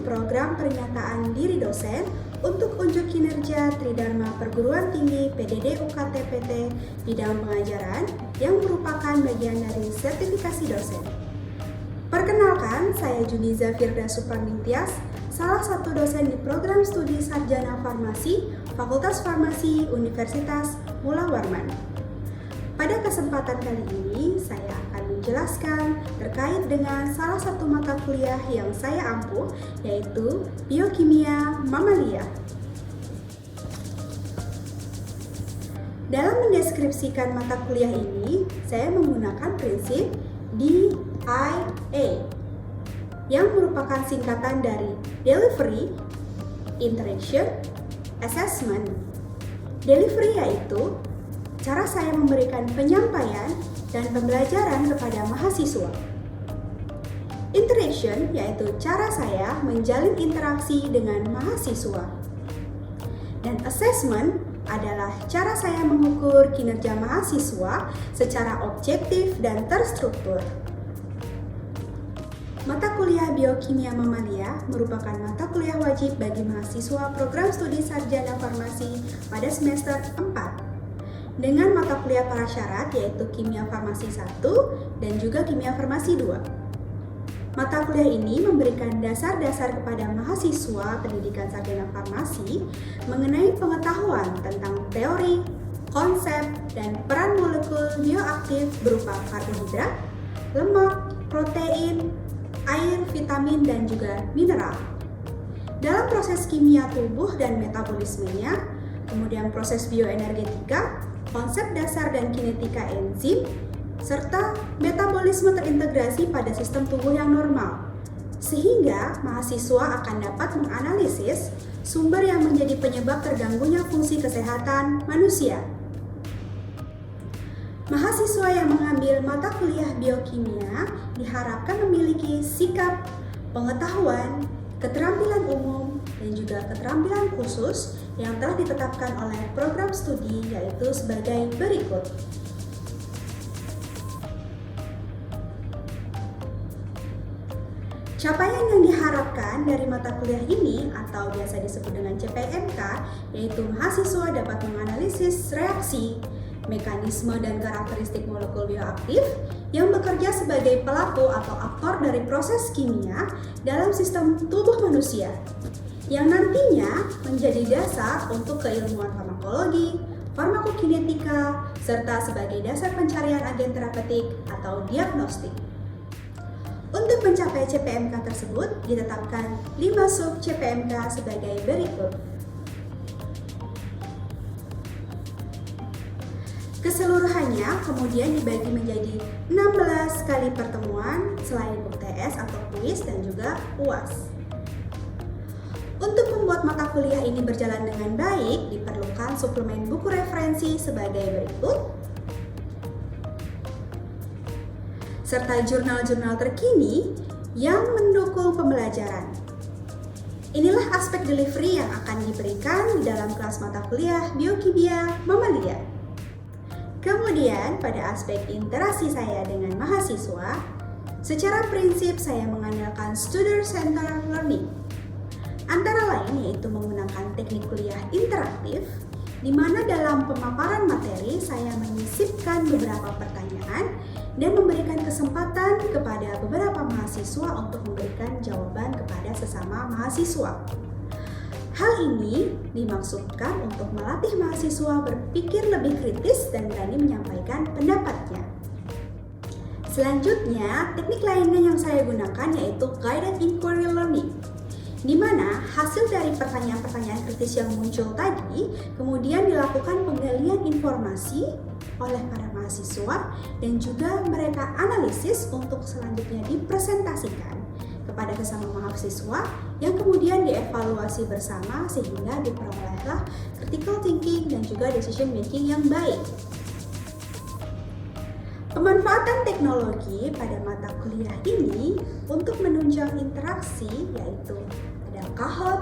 program pernyataan diri dosen untuk unjuk kinerja Tridharma Perguruan Tinggi PDD UKT PT bidang pengajaran yang merupakan bagian dari sertifikasi dosen. Perkenalkan, saya Juniza Firda Suparningtyas, salah satu dosen di program studi Sarjana Farmasi Fakultas Farmasi Universitas Mula Warman. Pada kesempatan kali ini, saya akan menjelaskan terkait dengan salah satu mata kuliah yang saya ampuh, yaitu Biokimia Mamalia. Dalam mendeskripsikan mata kuliah ini, saya menggunakan prinsip DIA, yang merupakan singkatan dari Delivery, Interaction, Assessment. Delivery yaitu cara saya memberikan penyampaian dan pembelajaran kepada mahasiswa. Interaction yaitu cara saya menjalin interaksi dengan mahasiswa. Dan assessment adalah cara saya mengukur kinerja mahasiswa secara objektif dan terstruktur. Mata kuliah Biokimia Mamalia merupakan mata kuliah wajib bagi mahasiswa program studi Sarjana Farmasi pada semester 4. Dengan mata kuliah prasyarat yaitu Kimia Farmasi 1 dan juga Kimia Farmasi 2. Mata kuliah ini memberikan dasar-dasar kepada mahasiswa pendidikan sarjana farmasi mengenai pengetahuan tentang teori, konsep, dan peran molekul bioaktif berupa karbohidrat, lemak, protein, air, vitamin, dan juga mineral. Dalam proses kimia tubuh dan metabolismenya, kemudian proses bioenergetika, konsep dasar dan kinetika enzim, serta metabolisme terintegrasi pada sistem tubuh yang normal, sehingga mahasiswa akan dapat menganalisis sumber yang menjadi penyebab terganggunya fungsi kesehatan manusia. Mahasiswa yang mengambil mata kuliah biokimia diharapkan memiliki sikap, pengetahuan, keterampilan umum, dan juga keterampilan khusus yang telah ditetapkan oleh program studi, yaitu sebagai berikut. Capaian yang diharapkan dari mata kuliah ini atau biasa disebut dengan CPMK, yaitu mahasiswa dapat menganalisis reaksi, mekanisme dan karakteristik molekul bioaktif yang bekerja sebagai pelaku atau aktor dari proses kimia dalam sistem tubuh manusia, yang nantinya menjadi dasar untuk keilmuan farmakologi, farmakokinetika, serta sebagai dasar pencarian agen terapeutik atau diagnostik. Untuk mencapai CPMK tersebut, ditetapkan 5 sub CPMK sebagai berikut. Keseluruhannya kemudian dibagi menjadi 16 kali pertemuan selain UTS atau kuis dan juga UAS. Untuk membuat mata kuliah ini berjalan dengan baik, diperlukan suplemen buku referensi sebagai berikut, serta jurnal-jurnal terkini yang mendukung pembelajaran. Inilah aspek delivery yang akan diberikan di dalam kelas mata kuliah Biokimia Mamalia. Kemudian pada aspek interaksi saya dengan mahasiswa, secara prinsip saya mengandalkan student-centered learning. Antara lain yaitu menggunakan teknik kuliah interaktif, di mana dalam pemaparan materi saya menyisipkan beberapa pertanyaan dan memberikan kesempatan kepada beberapa mahasiswa untuk memberikan jawaban kepada sesama mahasiswa. Hal ini dimaksudkan untuk melatih mahasiswa berpikir lebih kritis dan berani menyampaikan pendapatnya. Selanjutnya, teknik lainnya yang saya gunakan yaitu guided inquiry learning, di mana hasil dari pertanyaan-pertanyaan kritis yang muncul tadi kemudian dilakukan penggalian informasi oleh para mahasiswa dan juga mereka analisis untuk selanjutnya dipresentasikan kepada sesama mahasiswa yang kemudian dievaluasi bersama sehingga diperolehlah critical thinking dan juga decision making yang baik. Pemanfaatan teknologi pada mata kuliah ini untuk menunjang interaksi yaitu ada Kahoot,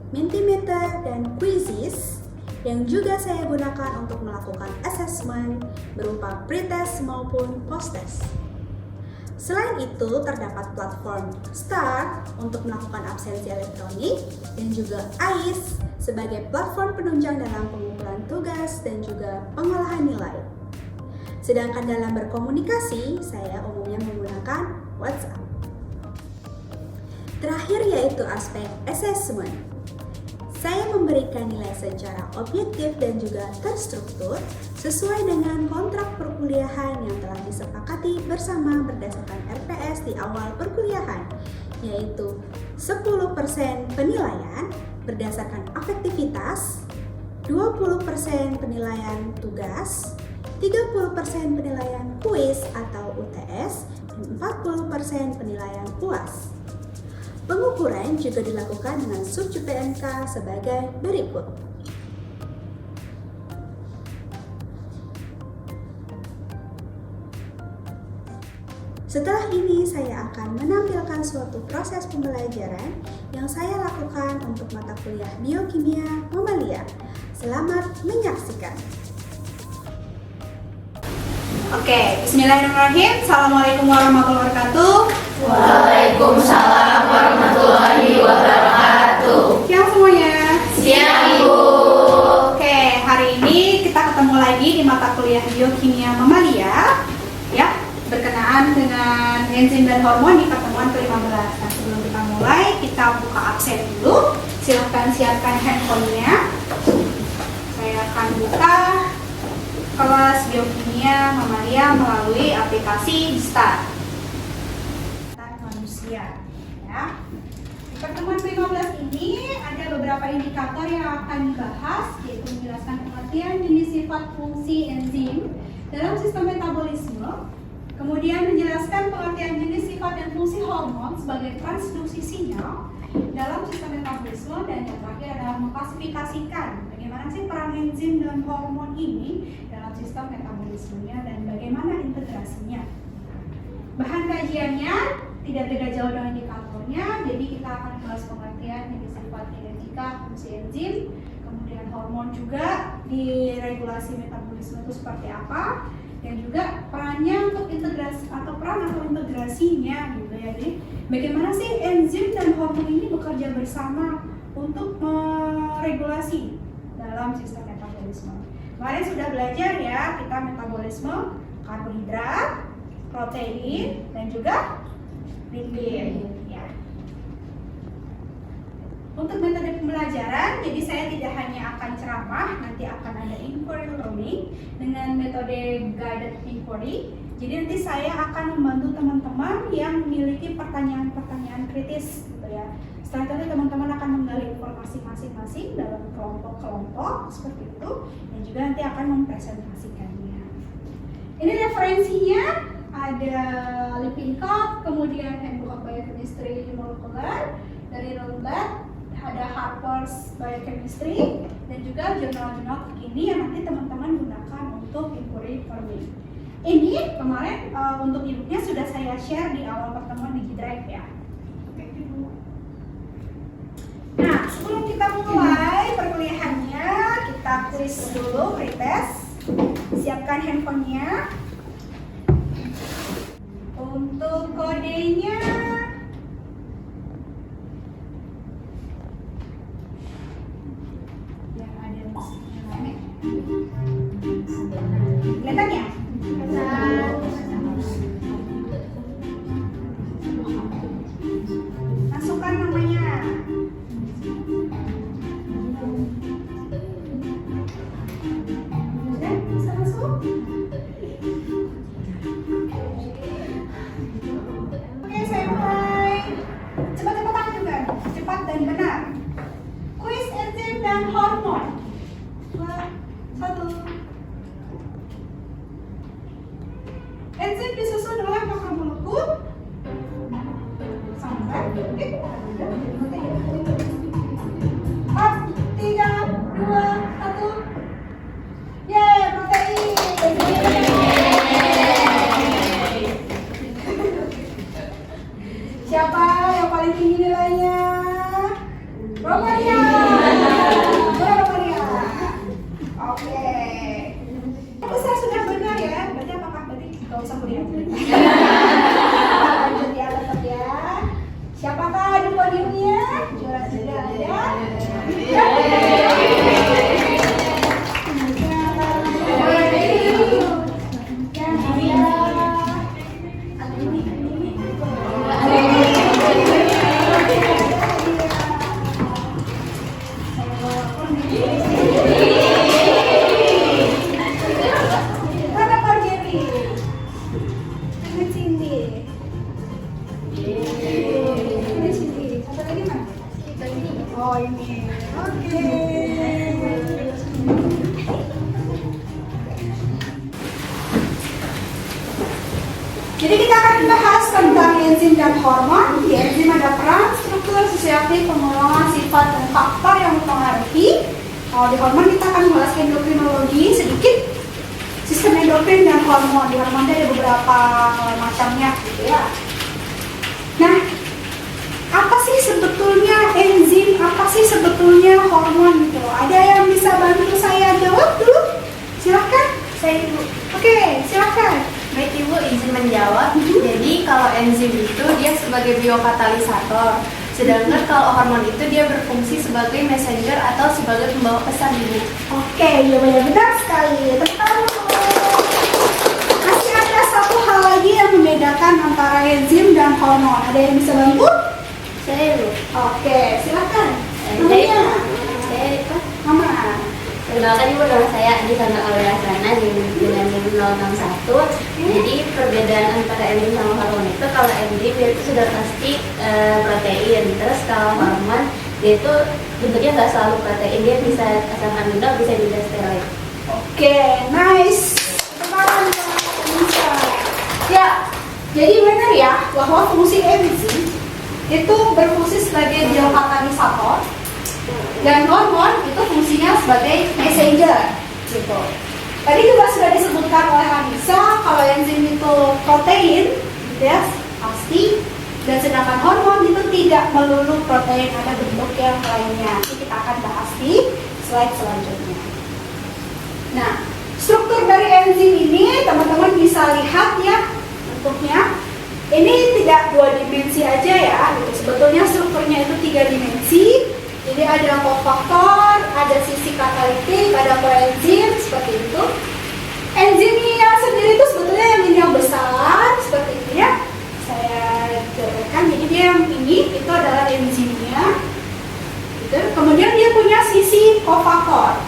Mentimeter, dan Quizzes yang juga saya gunakan untuk melakukan assessment berupa pretest maupun posttest. Selain itu, terdapat platform STAR untuk melakukan absensi elektronik dan juga AIS sebagai platform penunjang dalam pengumpulan tugas dan juga pengolahan nilai. Sedangkan dalam berkomunikasi, saya umumnya menggunakan WhatsApp. Terakhir yaitu aspek assessment. Saya memberikan nilai secara objektif dan juga terstruktur sesuai dengan kontrak perkuliahan yang telah disepakati bersama berdasarkan RPS di awal perkuliahan, yaitu 10% penilaian berdasarkan afektivitas, 20% penilaian tugas, 30% penilaian kuis atau UTS, dan 40% penilaian UAS. Pengukuran juga dilakukan dengan subjek PMK sebagai berikut. Setelah ini saya akan menampilkan suatu proses pembelajaran yang saya lakukan untuk mata kuliah Biokimia Mamalia. Selamat menyaksikan. Oke, bismillahirrahmanirrahim. Assalamualaikum warahmatullahi wabarakatuh. Waalaikumsalam warahmatullahi wabarakatuh. Siang semuanya. Siang Ibu. Oke, hari ini kita ketemu lagi di mata kuliah Biokimia Mamalia, ya, berkenaan dengan enzim dan hormon di pertemuan ke-15. Nah, sebelum kita mulai, kita buka absen dulu. Silahkan siapkan handphonenya. Saya akan buka kelas Biokimia Mamalia melalui aplikasi STAR. Manusia, ya. Di pertemuan ke-15 ini ada beberapa indikator yang akan dibahas, yaitu menjelaskan pengertian jenis sifat fungsi enzim dalam sistem metabolisme, kemudian menjelaskan pengertian jenis sifat dan fungsi hormon sebagai transduksi sinyal dalam sistem metabolisme, dan yang terakhir adalah mengklasifikasikan bagaimana sih peran enzim dan hormon ini dalam sistem metabolismenya dan bagaimana integrasinya. Bahan kajiannya tidak beda jauh dengan indikatornya, jadi kita akan bahas pengertian jenis sifat kinetika fungsi enzim, kemudian hormon juga di regulasi metabolisme itu seperti apa, dan juga perannya untuk integrasi atau peran atau integrasinya gitu ya. Jadi bagaimana sih enzim dan hormon ini bekerja bersama untuk meregulasi dalam sistem metabolisme. Kemarin sudah belajar ya, kita metabolisme karbohidrat, protein, dan juga lipid ya. Untuk metode pembelajaran, jadi saya tidak hanya akan ceramah, nanti akan ada inquiry learning dengan metode guided inquiry. Jadi nanti saya akan membantu teman-teman yang memiliki pertanyaan-pertanyaan kritis gitu ya. Setelah itu teman-teman akan menggali informasi masing-masing dalam kelompok-kelompok seperti itu, dan juga nanti akan mempresentasikannya. Ini referensinya, ada Lippincott, kemudian Handbook of Biochemistry Molecular dari Lundblad, ada Harper's Biochemistry, dan juga jurnal-jurnal terkini yang nanti teman-teman gunakan untuk inquiry learning. Ini kemarin untuk e-booknya sudah saya share di awal pertemuan di G-Drive ya. Nah, sebelum kita mulai perkuliahannya, kita quiz dulu, pretest. Siapkan handphonenya. Untuk kodenya yang ada musiknya rame. Kelihatan ya? Masukkan namanya. Sudah bisa masuk? Oke, saya mulai. Cepat-cepatan juga, cepat dan benar. Kuis enzim dan hormon. 2, 1. Enzim disusun oleh makromolekul sampai 4, 3, 2, 1. Yeay, protein. Siapa yang paling tinggi nilainya? Romaria. Romaria. Oke. Saya sudah benar ya. Berarti apakah berarti nggak usah kuliah? podiumnya? Sudah ada. Oh ini, oke. Jadi kita akan bahas tentang enzim dan hormon. Di enzim ada peran, struktur, sisi aktif, pengulangan, sifat, dan faktor yang mempengaruhi. Kalau di hormon kita akan bahas endokrinologi sedikit, sistem endokrin dan hormon. Di hormon ada beberapa macamnya, gitu ya. Nah, apa sih sebetulnya enzim? Apa sih sebetulnya hormon gitu? Ada yang bisa bantu saya jawab dulu? Silahkan. Saya Ibu. Oke, silahkan. Baik Ibu, izin menjawab. Jadi kalau enzim itu dia sebagai biokatalisator. Sedangkan kalau hormon itu dia berfungsi sebagai messenger atau sebagai pembawa pesan Ibu. Oke, ya benar sekali. Tepat. Masih ada satu hal lagi yang membedakan antara enzim dan hormon. Ada yang bisa bantu? Saya Ibu. Oke, silahkan. Saya Namanya? Mama. Perkenalkan Ibu, nama saya Adisana Auliasana dengan NIM 061. Jadi perbedaan antara enzim sama hormon itu, kalau enzim dia itu sudah pasti protein. Terus kalau hormon dia itu bentuknya nggak selalu protein, dia bisa asam amino, bisa juga steroid. Oke, nice. Teman-teman bisa. Ya, jadi benar ya bahwa fungsi enzim itu berfungsi sebagai biokatalisator dan hormon itu fungsinya sebagai messenger gitu. Tadi juga sudah disebutkan oleh Anissa kalau enzim itu protein, gitu ya, pasti. Dan sedangkan hormon itu tidak melulu protein, ada bentuk yang lainnya. Nanti kita akan bahas di slide selanjutnya. Nah, struktur dari enzim ini teman-teman bisa lihat ya bentuknya. Ini tidak 2 dimensi aja ya, gitu. Sebetulnya strukturnya itu 3 dimensi. Jadi ada kofaktor, ada sisi katalitik, ada koenzim, seperti itu. Enzimnya sendiri itu sebetulnya yang ini yang besar, seperti ini ya. Saya jelaskan, jadi dia yang ini, itu adalah enzimnya. Gitu. Kemudian dia punya sisi kofaktor.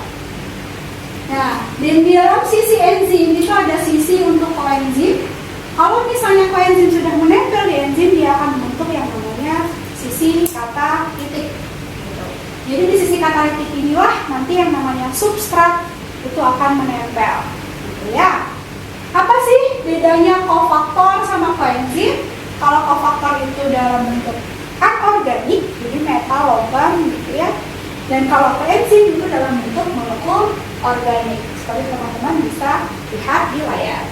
Nah, di dalam sisi enzim itu ada sisi untuk koenzim. Kalau misalnya koenzim sudah menempel di enzim, dia akan membentuk yang namanya sisi katalitik. Jadi di sisi katalitik inilah nanti yang namanya substrat itu akan menempel, gitu ya. Apa sih bedanya kofaktor sama koenzim? Kalau kofaktor itu dalam bentuk anorganik, jadi metal, logam, gitu ya. Dan kalau koenzim itu dalam bentuk molekul organik, seperti teman-teman bisa lihat di layar.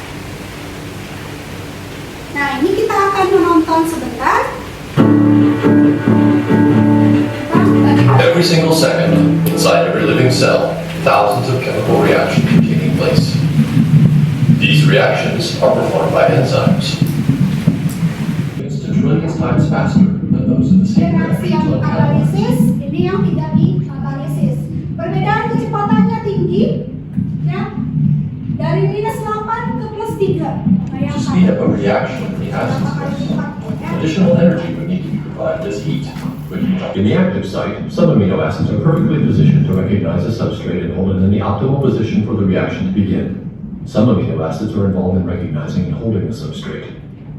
Nah, ini kita akan menonton sebentar. Every single second, inside every living cell, thousands of chemical reactions are taking place. These reactions are performed by enzymes. It's to trillions times faster than those of the same Reaksi yang reactions on catalysts. dikatalisis, ini yang tidak dikatalisis. Perbedaan kecepatannya tinggi, ya, dari -8 ke +3. To speed up a reaction in the acid phase, additional energy would need to be provided as heat. In the active site, some amino acids are perfectly positioned to recognize a substrate and hold it in the optimal position for the reaction to begin. Some amino acids are involved in recognizing and holding the substrate.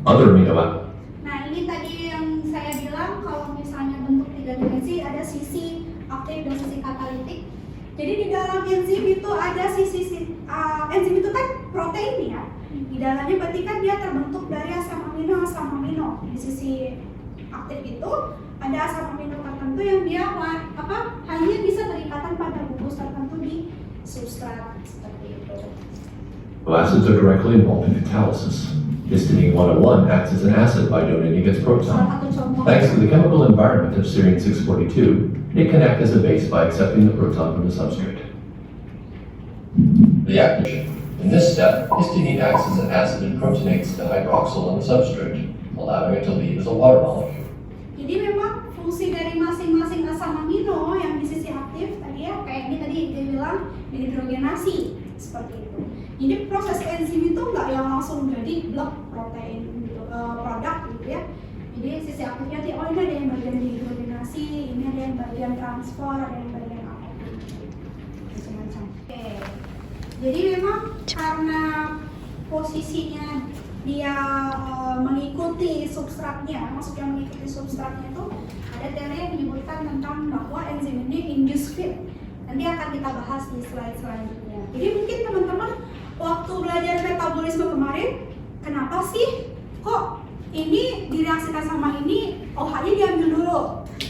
Other amino acids. Nah, ini tadi yang saya bilang kalau misalnya bentuk 3 dimensi ada sisi aktif dan sisi katalitik. Jadi di dalam enzim itu ada sisi enzim itu kan protein ya. Di dalamnya berarti kan dia terbentuk dari asam amino. Di sisi aktif itu ada asam amino tertentu yang dia hanya bisa berikatan pada gugus tertentu di substrat seperti itu. Acids are directly involved in catalysis. Histidine 101 acts as an acid by donating its Salah proton. satu contoh. Thanks to the chemical environment of serine 642, it can act as a base by accepting the proton from the substrate. The activation. In this step, histidine acts as an acid and protonates the hydroxyl on the substrate, allowing it to leave as a water molecule. Jadi memang fungsi dihidrogenasi seperti itu. Jadi proses enzim itu nggak yang langsung jadi blok protein gitu, produk gitu ya. Jadi sisi aktifnya oh ini ada yang bagian dihidrogenasi, ini ada yang bagian transfer, ada yang bagian apa macam-macam. Oke. Jadi memang karena posisinya dia mengikuti substratnya, maksudnya mengikuti substratnya itu ada teori yang menyebutkan tentang bahwa enzim ini induced fit. Nanti akan kita bahas di slide selanjutnya. Jadi mungkin teman-teman waktu belajar metabolisme kemarin, kenapa sih kok ini direaksikan sama ini OH-nya diambil dulu,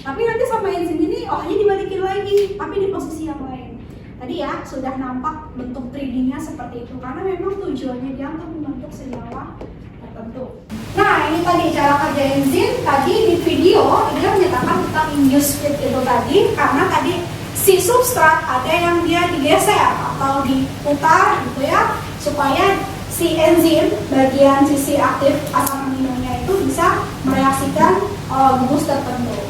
tapi nanti sama enzim ini OH-nya dibalikin lagi, tapi di posisi yang lain. Tadi ya sudah nampak bentuk 3D-nya seperti itu karena memang tujuannya dia untuk membentuk senyawa tertentu. Nah ini tadi cara kerja enzim. Tadi di video dia menyatakan tentang induced fit itu tadi karena tadi si substrat ada yang dia digeser atau diputar gitu ya supaya si enzim bagian sisi aktif asam aminonya itu bisa mereaksikan gugus tertentu.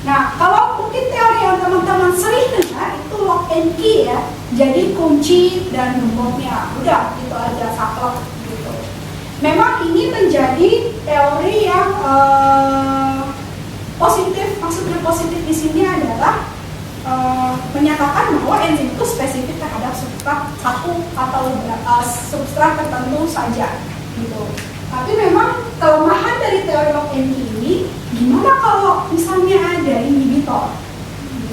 Nah, kalau mungkin teori yang teman-teman sering dengar itu lock and key ya. Jadi kunci dan gemboknya. Udah gitu aja, saklek gitu. Memang ini menjadi teori yang positif. Maksudnya positif di sini adalah menyatakan bahwa enzim itu spesifik terhadap substrat satu atau substrat tertentu saja gitu. Tapi memang kelemahan dari teori lock and key ini, gimana kalau misalnya ada inhibitor?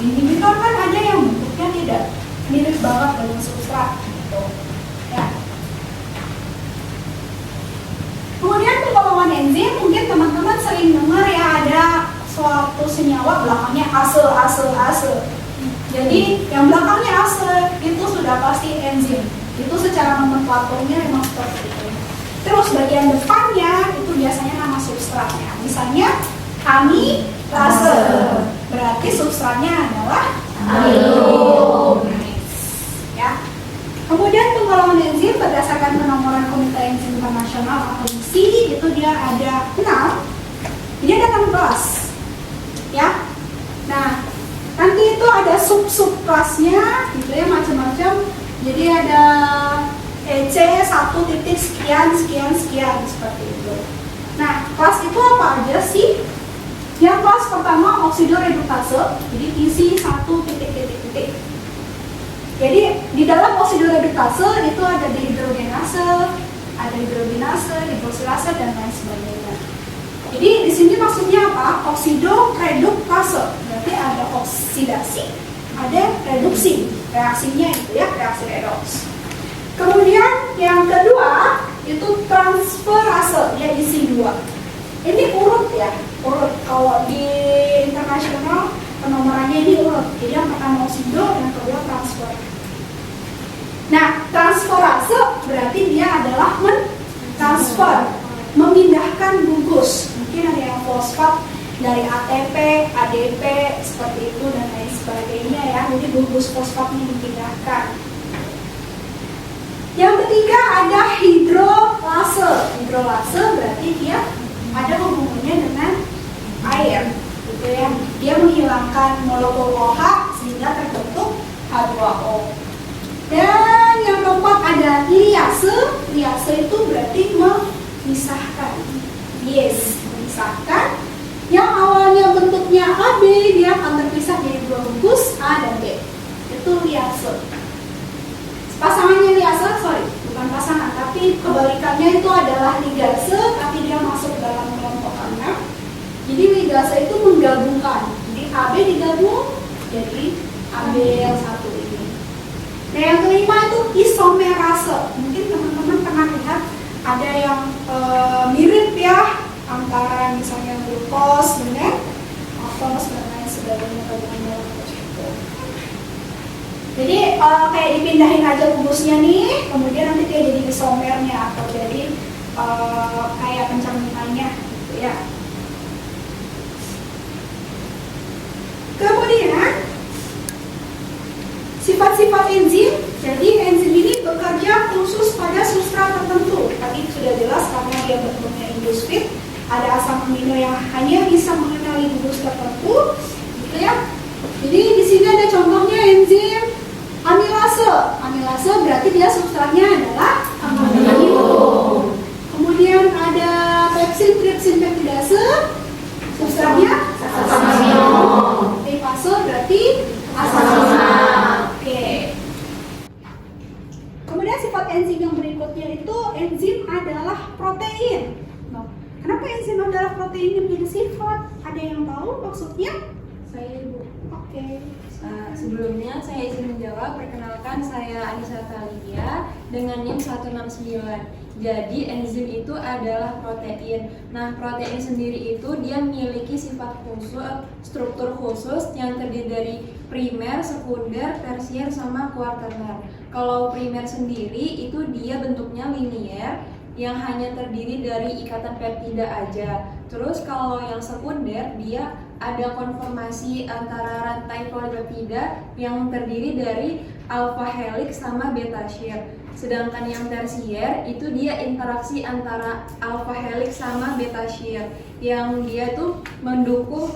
Inhibitor kan ada yang bentuknya tidak mirip banget dengan substrat gitu. Ya. Kemudian penggolongan enzim, mungkin teman-teman sering dengar ya ada suatu senyawa belakangnya ase. Jadi yang belakangnya ase itu sudah pasti enzim. Itu secara nomenklaturnya memang seperti itu. Terus bagian depannya itu biasanya nama substratnya. Misalnya amilase, berarti substratnya adalah amilo. Ya. Kemudian penggolongan enzim berdasarkan penomoran Komite Enzim Internasional atau ISI itu dia ada 6. Jadi ada 16. Ya. Nah, nanti itu ada sub-sub kelasnya gitu ya macam-macam. Jadi ada EC 1 titik sekian seperti itu. Nah, kelas itu apa aja sih? Yang kelas pertama oksidoredutase, jadi isi 1 titik. Jadi di dalam oksidoredutase itu ada dihidrogenase, ada hidrogenase, hidrosilase dan lain sebagainya. Jadi di sini maksudnya apa? Oksidoreduktase, berarti ada oksidasi, ada reduksi, reaksinya itu ya, reaksi redoks. Kemudian yang kedua itu transferase, ya isi 2. Ini urut ya, urut. Kalau di internasional penomorannya ini urut. Jadi yang pertama oksido, yang kedua transfer. Nah, transferase berarti dia adalah mentransfer, memindahkan gugus. Mungkin ada yang fosfat dari ATP, ADP seperti itu dan lain sebagainya ya. Jadi gugus fosfatnya dipindahkan. Yang ketiga ada hidrolase. Hidrolase berarti dia ada hubungannya dengan air, gitu ya. Dia menghilangkan molekul OH sehingga terbentuk H2O. Dan yang keempat ada liase. Liase itu berarti memisahkan. Yes, memisahkan. Yang awalnya bentuknya AB dia akan terpisah jadi 2 gugus A dan B. Itu liase. Pasangannya liase, bukan pasangan, tapi kebalikannya itu adalah ligase, tapi dia masuk dalam kelompok 6. Jadi ligase itu menggabungkan, jadi AB digabung jadi AB yang satu ini. Nah yang kelima itu isomerase. Mungkin teman-teman pernah lihat ada yang mirip ya antara misalnya glukos dengan maltose dan lain sebagainya hubungannya. Jadi kayak dipindahin aja gugusnya nih, kemudian nanti dia jadi isomernya atau jadi kayak pencerminannya gitu ya. Kemudian sifat-sifat enzim. Jadi enzim ini bekerja khusus pada substrat tertentu. Tadi sudah jelas karena dia bentuknya induced fit. Ada asam amino yang hanya bisa mengenali gugus tertentu, gitu ya. Jadi di sini ada contohnya enzim amilase. Sebelumnya saya izin menjawab. Perkenalkan, saya Anissa Thalia dengan NIM 169. Jadi enzim itu adalah protein. Nah, protein sendiri itu dia memiliki sifat khusus, struktur khusus yang terdiri dari primer, sekunder, tersier, sama kuarterner. Kalau primer sendiri itu dia bentuknya linier yang hanya terdiri dari ikatan peptida aja. Terus kalau yang sekunder dia ada konformasi antara rantai polipeptida yang terdiri dari alpha helix sama beta shear. Sedangkan yang tersier itu dia interaksi antara alpha helix sama beta shear yang dia tuh mendukung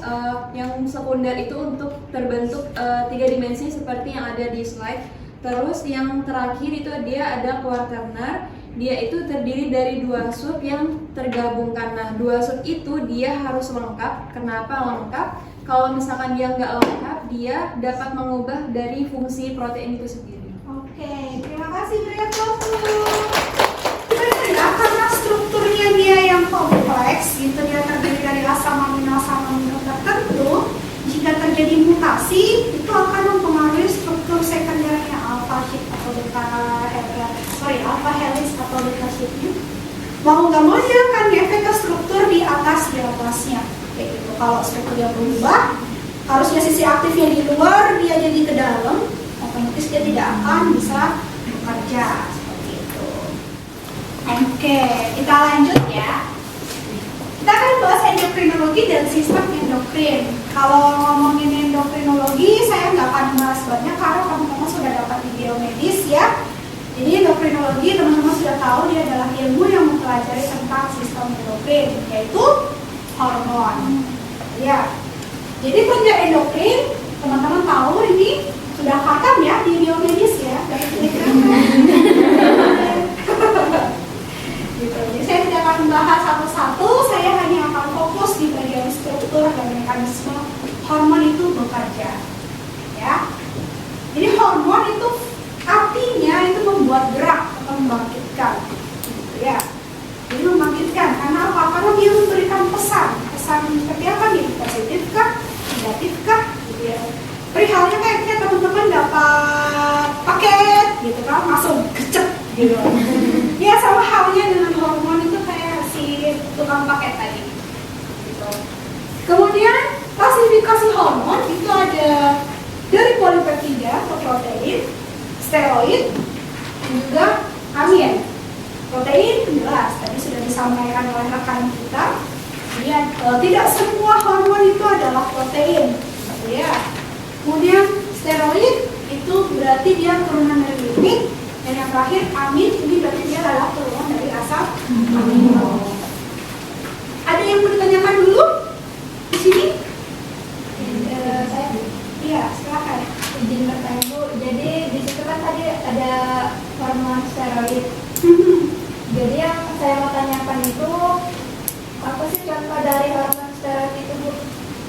yang sekunder itu untuk terbentuk 3 dimensi seperti yang ada di slide. Terus yang terakhir itu dia ada quaternar. Dia itu terdiri dari 2 sub yang tergabungkan. Nah, 2 sub itu dia harus lengkap. Kenapa lengkap? Kalau misalkan dia nggak lengkap, dia dapat mengubah dari fungsi protein itu sendiri. Oke, terima kasih Briatofu. Benar ya, karena strukturnya dia yang kompleks, gitu, dia terdiri dari asam amino tertentu. Jika terjadi mutasi, itu akan mempengaruhi struktur sekundernya alpha sheet atau alpha helix atau beta sheetnya. Mau nggak mau dia akan ngefek ke struktur di atasnya. Kayak gitu. Kalau strukturnya berubah, harusnya sisi aktifnya di luar, dia jadi ke dalam, otomatis dia tidak akan bisa bekerja seperti itu. Oke, kita lanjut ya. Kita akan bahas endokrinologi dan sistem endokrin. Kalau ngomongin endokrinologi, saya nggak akan bahas banyak karena teman-teman sudah dapat di biomedis ya. Jadi endokrinologi teman-teman sudah tahu dia adalah ilmu yang mempelajari tentang sistem endokrin, yaitu hormon. Ya. Jadi kerja endokrin, teman-teman tahu ini sudah khatam ya di biomedis ya. Gitu. Jadi saya tidak akan membahas satu-satu, saya hanya akan fokus di bagian struktur dan mekanisme hormon itu bekerja. Ya. Jadi hormon itu artinya itu membuat gerak atau membangkitkan. Gitu ya. Jadi membangkitkan karena apa? Karena dia memberikan pesan seperti apa nih? Positif kah? Negatif kah? Gitu ya. Perihalnya kayaknya teman-teman dapat paket gitu kan, langsung gecek gitu. Ya sama halnya dengan hormon itu kayak si tukang paket tadi. Gitu. Kemudian klasifikasi hormon itu ada dari polipeptida atau protein, steroid, dan juga amin. Protein jelas tadi sudah disampaikan oleh rekan kita. Jadi tidak semua hormon itu adalah protein, gitu ya. Kemudian steroid itu berarti dia turunan dari lipid, dan yang terakhir amin ini berarti dia adalah turunan dari asam amino. Ada yang mau ditanyakan dulu di sini? Saya Iya, silakan. izin bertanya Bu, jadi di situ kan tadi ada hormon steroid. Jadi yang saya mau tanyakan itu apa sih contoh dari hormon steroid itu Bu?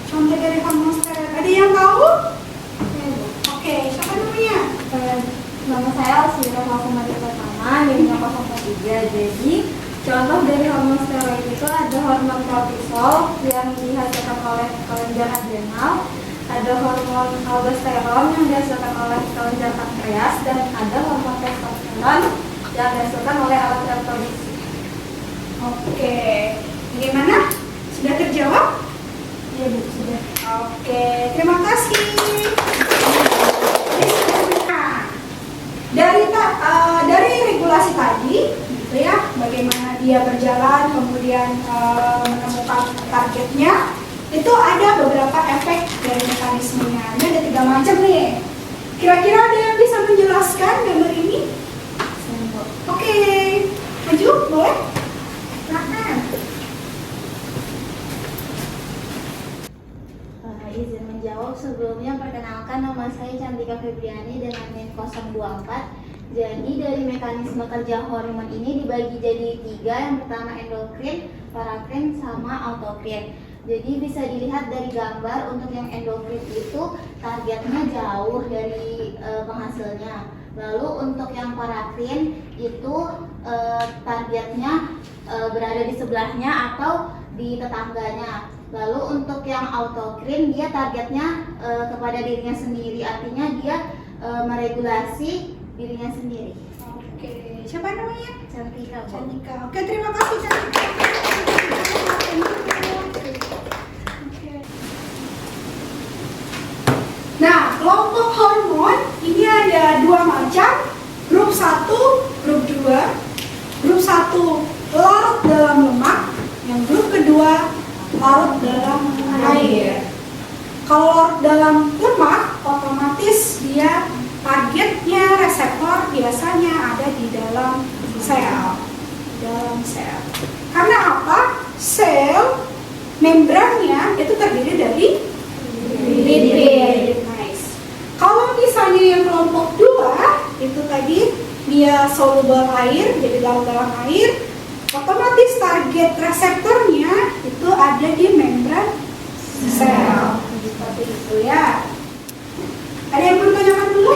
Contoh dari hormon steroid. Ada yang tahu? Ya, Bu. Oke, siapa namanya? Nama saya Alsira Fatimah Pertama, NIM-nya 03. Jadi contoh dari hormon steroid itu ada hormon kortisol yang dihasilkan oleh kelenjar adrenal, ada hormon aldosteron yang dihasilkan oleh kelenjar pankreas, dan ada hormon testosteron yang dihasilkan oleh alat reproduksi. Oke, bagaimana? Sudah terjawab? Iya Bu, sudah. Oke, terima kasih. Nah, dari regulasi tadi, gitu ya, bagaimana dia berjalan, kemudian menemukan targetnya, itu ada beberapa efek dari mekanismenya. Ini ada 3 macam nih. Kira-kira ada yang bisa menjelaskan gambar ini? Oke, maju, boleh? Silahkan. Izin menjawab. Sebelumnya perkenalkan, nama saya Cantika Febriani dengan NIM 024. Jadi dari mekanisme kerja hormon ini dibagi jadi 3. Yang pertama endokrin, parakrin, sama autokrin. Jadi bisa dilihat dari gambar, untuk yang endokrin itu targetnya jauh dari penghasilnya. Lalu untuk yang parakrin itu targetnya berada di sebelahnya atau di tetangganya. Lalu untuk yang autokrin dia targetnya ke kepada dirinya sendiri, artinya dia meregulasi dirinya sendiri. Oke, siapa namanya? Cantika, Bu. Cantika. Oke, terima kasih Cantika. Oke. Nah, kelompok hormon ini ada dua macam, grup 1, grup 2. Grup 1 larut dalam lemak, yang grup kedua larut dalam air. Kalau larut dalam lemak, otomatis dia targetnya reseptor biasanya ada di dalam sel. Karena apa? Sel membrannya itu terdiri dari lipid. Nice. Kalau misalnya yang kelompok 2 itu tadi dia soluble air, jadi larut dalam air, otomatis target reseptornya itu ada di membran sel. Seperti itu ya. Ada yang perlu tanyakan dulu?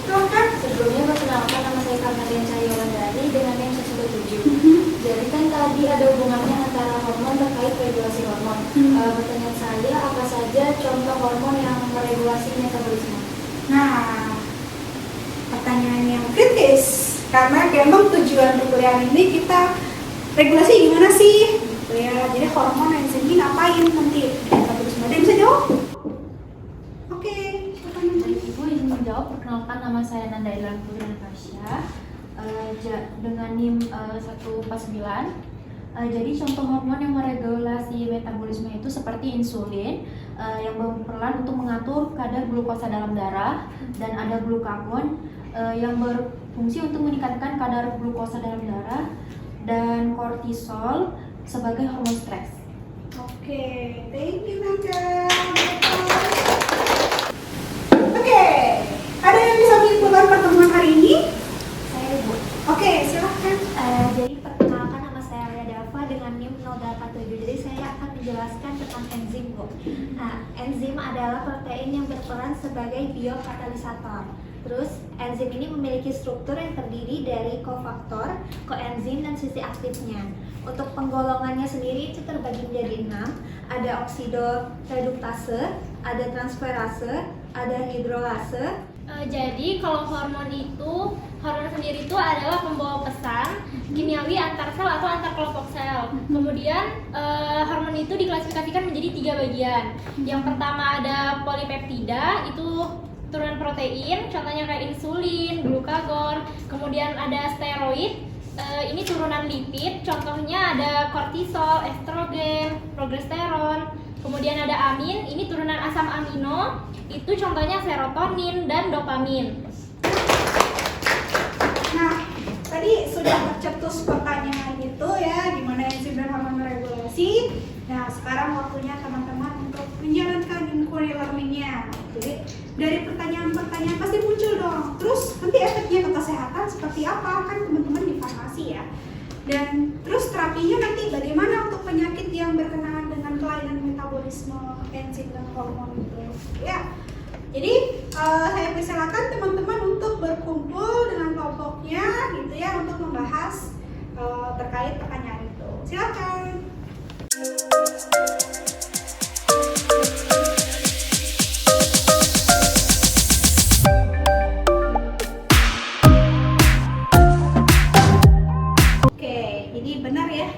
Silakan. Sebelumnya perkenalkan, nama saya Karnadian Cahyawandari dengan NIM 117. Jadi kan tadi ada hubungannya antara hormon terkait regulasi hormon. Pertanyaan saya, apa saja contoh hormon yang meregulasi metabolisme? Nah, pertanyaan yang kritis karena memang tujuan perkuliahan ini kita regulasi gimana sih? Gitu ya. Jadi hormon enzim ini ngapain nanti? Metabolisme. Ada yang bisa jawab? Oke, siapa namanya? Ibu izin menjawab, perkenalkan nama saya Nanda Ilan Putri Natasha dengan NIM 149. Jadi contoh hormon yang meregulasi metabolisme itu seperti insulin yang berperan untuk mengatur kadar glukosa dalam darah, dan ada glukagon yang berfungsi untuk meningkatkan kadar glukosa dalam darah, dan kortisol sebagai hormon stres. Oke, thank you Nanda. Oke, ada yang bisa menyimpulkan pertemuan hari ini? Saya Ibu. Oke, silahkan. Jadi perkenalkan, nama saya Alia Dava dengan NIM 087. Jadi saya akan menjelaskan tentang enzim, Bu. Nah, enzim adalah protein yang berperan sebagai biokatalisator. Terus, enzim ini memiliki struktur yang terdiri dari kofaktor, koenzim, dan sisi aktifnya. Untuk penggolongannya sendiri itu terbagi menjadi 6. Ada oksidoreduktase, ada transferase, ada hidrolase. Jadi kalau hormon sendiri itu adalah pembawa pesan kimiawi antar sel atau antar kelompok sel. Kemudian hormon itu diklasifikasikan menjadi 3 bagian. Yang pertama ada polipeptida, itu turunan protein, contohnya kayak insulin, glukagon. Kemudian ada steroid, ini turunan lipid, contohnya ada kortisol, estrogen, progesteron. Kemudian ada amin, ini turunan asam amino, itu contohnya serotonin dan dopamin. Nah, tadi sudah tercetus pertanyaan itu ya, gimana enzim dan hormon meregulasi. Nah, sekarang waktunya teman-teman untuk menjalankan inquiry learning-nya. Jadi, dari pertanyaan-pertanyaan pasti muncul dong. Terus, nanti efeknya ke kesehatan seperti apa? Kan teman-teman di farmasi ya. Dan terus terapinya nanti bagaimana untuk penyakit yang berkenaan dengan kelainan metabolisme enzim dan hormon itu. Ya. Jadi saya persilakan teman-teman untuk berkumpul dengan kelompoknya gitu ya untuk membahas terkait pertanyaan itu. Silakan.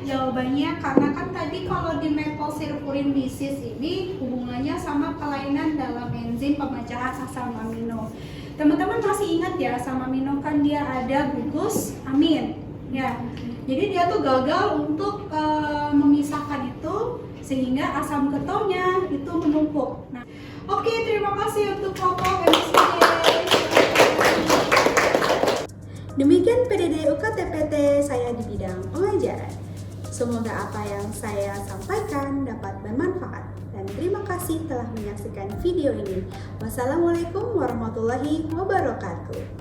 Jawabannya karena kan tadi kalau di maple syrup urine disease ini hubungannya sama kelainan dalam enzim pemecahan asam amino. Teman-teman masih ingat ya, asam amino kan dia ada gugus amin ya. Jadi dia tuh gagal untuk memisahkan itu sehingga asam ketonnya itu menumpuk. Nah, oke, terima kasih untuk kelompok MSD. Demikian PDD UKTPT saya di bidang pengajaran. Semoga apa yang saya sampaikan dapat bermanfaat dan terima kasih telah menyaksikan video ini. Wassalamualaikum warahmatullahi wabarakatuh.